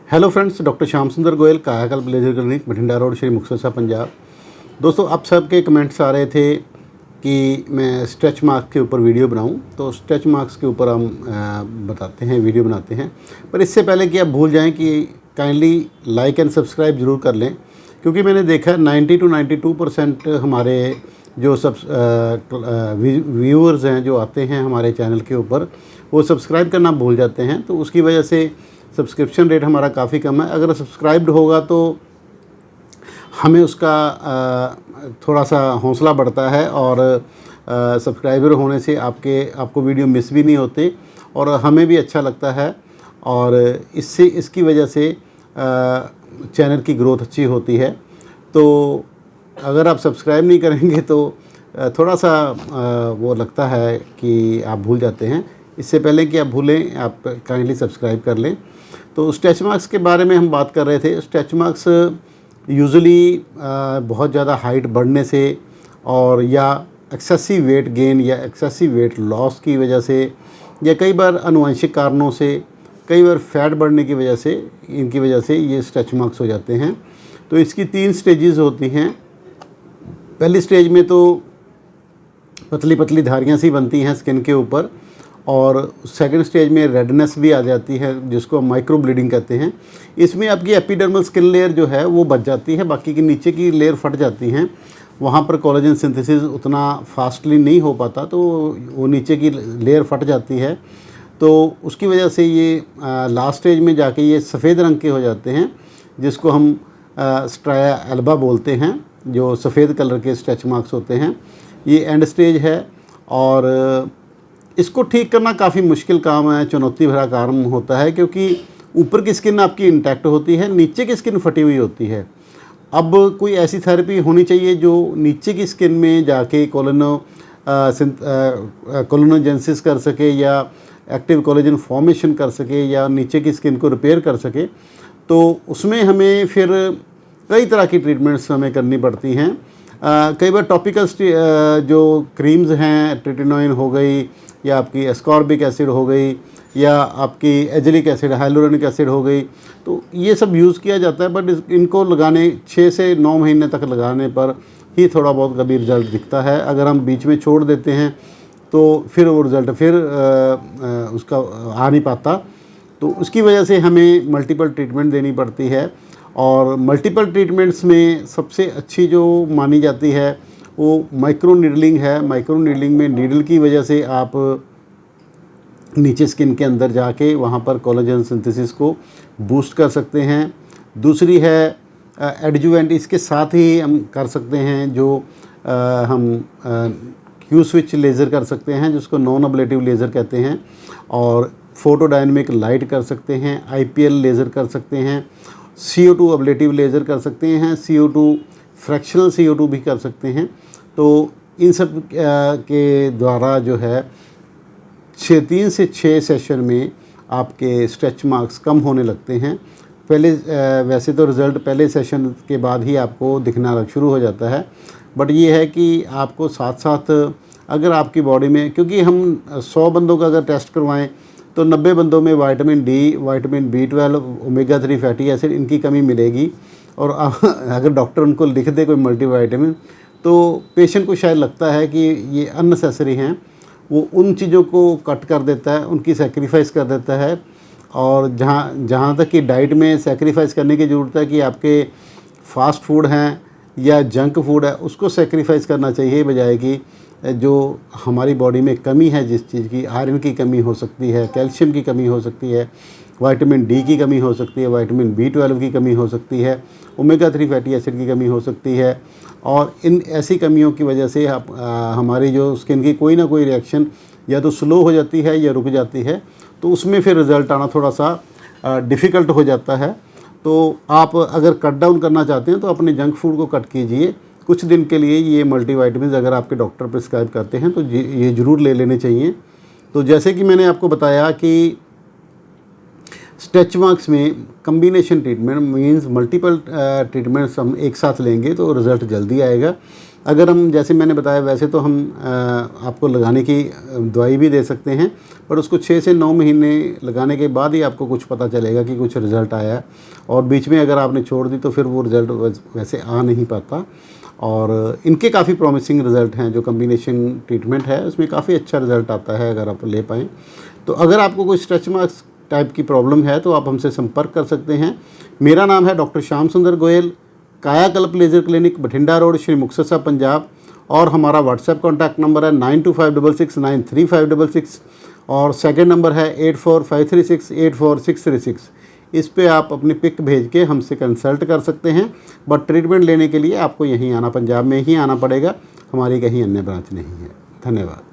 Hello friends, doctor Shyam Sundar Goyal, Kayakalp laser clinic, Bathinda road, Shri Muktsar Sahib, Punjab. दोस्तों, आप सबके कमेंट्स आ रहे थे कि मैं स्ट्रेच मार्क्स के ऊपर वीडियो बनाऊं, तो स्ट्रेच मार्क्स के ऊपर हम बताते हैं, वीडियो बनाते हैं। पर इससे पहले कि आप भूल जाएं कि काइंडली लाइक एंड सब्सक्राइब ज़रूर कर लें, क्योंकि मैंने देखा 90 to 92% हमारे जो व्यूअर्स हैं जो आते हैं हमारे चैनल के ऊपर, वो सब्सक्राइब करना भूल जाते हैं। तो उसकी वजह से सब्सक्रिप्शन रेट हमारा काफ़ी कम है। अगर सब्सक्राइब्ड होगा तो हमें उसका थोड़ा सा हौसला बढ़ता है, और सब्सक्राइबर होने से आपको वीडियो मिस भी नहीं होते और हमें भी अच्छा लगता है, और इसकी वजह से चैनल की ग्रोथ अच्छी होती है। तो अगर आप सब्सक्राइब नहीं करेंगे तो थोड़ा सा वो लगता है कि आप भूल जाते हैं। इससे पहले कि आप भूलें, आप काइंडली सब्सक्राइब कर लें। तो स्ट्रेच मार्क्स के बारे में हम बात कर रहे थे। स्ट्रेच मार्क्स यूजुअली बहुत ज़्यादा हाइट बढ़ने से और या एक्सेसिव वेट गेन या एक्सेसिव वेट लॉस की वजह से, या कई बार आनुवंशिक कारणों से, कई बार फैट बढ़ने की वजह से, इनकी वजह से ये स्ट्रेच मार्क्स हो जाते हैं। तो इसकी 3 स्टेजेस होती हैं। पहली स्टेज में तो पतली पतली धारियाँ सी बनती हैं स्किन के ऊपर, और सेकंड स्टेज में रेडनेस भी आ जाती है, जिसको माइक्रो ब्लीडिंग कहते हैं। इसमें आपकी एपिडर्मल स्किन लेयर जो है वो बच जाती है, बाकी की नीचे की लेयर फट जाती हैं। वहाँ पर कोलेजन सिंथेसिस उतना फास्टली नहीं हो पाता, तो वो नीचे की लेयर फट जाती है। तो उसकी वजह से ये लास्ट स्टेज में जाके ये सफ़ेद रंग के हो जाते हैं, जिसको हम स्ट्राया एल्बा बोलते हैं, जो सफ़ेद कलर के स्ट्रेच मार्क्स होते हैं। ये एंड स्टेज है, और इसको ठीक करना काफ़ी मुश्किल काम है, चुनौती भरा काम होता है, क्योंकि ऊपर की स्किन आपकी इंटैक्ट होती है, नीचे की स्किन फटी हुई होती है। अब कोई ऐसी थेरेपी होनी चाहिए जो नीचे की स्किन में जाके कोलोनोजेंसिस कर सके, या एक्टिव कोलेजन फॉर्मेशन कर सके, या नीचे की स्किन को रिपेयर कर सके। तो उसमें हमें फिर कई तरह की ट्रीटमेंट्स हमें करनी पड़ती हैं। कई बार टॉपिकल जो क्रीम्स हैं, ट्रिटिनोइन हो गई, या आपकी एस्कॉर्बिक एसिड हो गई, या आपकी एजिलिक एसिड, हाइलुरोनिक एसिड हो गई, तो ये सब यूज़ किया जाता है। बट इनको लगाने 6 से 9 महीने तक लगाने पर ही थोड़ा बहुत कभी रिज़ल्ट दिखता है। अगर हम बीच में छोड़ देते हैं तो फिर वो रिज़ल्ट उसका आ नहीं पाता। तो उसकी वजह से हमें मल्टीपल ट्रीटमेंट देनी पड़ती है, और मल्टीपल ट्रीटमेंट्स में सबसे अच्छी जो मानी जाती है वो माइक्रो नीडलिंग है। माइक्रो नीडलिंग में नीडल की वजह से आप नीचे स्किन के अंदर जाके वहाँ पर कोलेजन सिंथेसिस को बूस्ट कर सकते हैं। दूसरी है एडजुवेंट, इसके साथ ही हम कर सकते हैं जो हम क्यू स्विच लेज़र कर सकते हैं, जिसको नॉन अब्लेटिव लेज़र कहते हैं, और फोटोडायनेमिक लाइट कर सकते हैं, IPL लेज़र कर सकते हैं, CO2 अब्लेटिव लेज़र कर सकते हैं, CO2 फ्रैक्शनल CO2 भी कर सकते हैं। तो इन सब के द्वारा जो है 3 से 6 सेशन में आपके स्ट्रेच मार्क्स कम होने लगते हैं। वैसे तो रिज़ल्ट पहले सेशन के बाद ही आपको दिखना शुरू हो जाता है, बट ये है कि आपको साथ साथ अगर आपकी बॉडी में, क्योंकि हम 100 बंदों का अगर टेस्ट करवाएं तो 90 बंदों में vitamin D, vitamin B12, omega 3 fatty acid, इनकी कमी मिलेगी। और अगर डॉक्टर उनको लिख दे कोई मल्टीविटामिन, तो पेशेंट को शायद लगता है कि ये अननेसेसरी हैं, वो उन चीज़ों को कट कर देता है, उनकी सेक्रीफाइस कर देता है। और जहाँ तक कि डाइट में सेक्रीफाइस करने की ज़रूरत है कि आपके फास्ट फूड हैं या जंक फूड है, उसको सेक्रीफाइस करना चाहिए, बजाय कि जो हमारी बॉडी में कमी है जिस चीज़ की, आयरन की कमी हो सकती है, कैल्शियम की कमी हो सकती है, विटामिन D की कमी हो सकती है, विटामिन B12 की कमी हो सकती है, ओमेगा 3 फैटी एसिड की कमी हो सकती है। और इन ऐसी कमियों की वजह से हमारी जो स्किन की कोई ना कोई रिएक्शन या तो स्लो हो जाती है या रुक जाती है, तो उसमें फिर रिज़ल्ट आना थोड़ा सा डिफ़िकल्ट हो जाता है। तो आप अगर कट डाउन करना चाहते हैं तो अपने जंक फूड को कट कीजिए कुछ दिन के लिए। ये मल्टीविटामिन अगर आपके डॉक्टर प्रिस्क्राइब करते हैं तो ये ज़रूर ले लेने चाहिए। तो जैसे कि मैंने आपको बताया कि स्ट्रेच मार्क्स में combination treatment means multiple treatments हम एक साथ लेंगे तो रिज़ल्ट जल्दी आएगा। अगर हम, जैसे मैंने बताया, वैसे तो हम आपको लगाने की दवाई भी दे सकते हैं, पर उसको 6 से 9 महीने लगाने के बाद ही आपको कुछ पता चलेगा कि कुछ रिज़ल्ट आया है। और बीच में अगर आपने छोड़ दी तो फिर वो रिज़ल्ट वैसे आ नहीं पाता। और इनके काफ़ी प्रॉमिसिंग रिज़ल्ट हैं। जो कम्बिनेशन ट्रीटमेंट है उसमें काफ़ी अच्छा रिज़ल्ट आता है अगर आप ले पाएँ। तो अगर आपको कोई स्ट्रेच मार्क्स टाइप की प्रॉब्लम है तो आप हमसे संपर्क कर सकते हैं। मेरा नाम है डॉक्टर श्याम सुंदर गोयल, कायाकल्प laser clinic, Bathinda road, Shri Muktsar, Punjab. और हमारा व्हाट्सएप कॉन्टैक्ट नंबर है 9256693566 और सेकंड नंबर है 8453684636। इस पे आप अपनी पिक भेज के हमसे कंसल्ट कर सकते हैं। बट ट्रीटमेंट लेने के लिए आपको यहीं आना, पंजाब में ही आना पड़ेगा, हमारी कहीं अन्य ब्रांच नहीं है। धन्यवाद।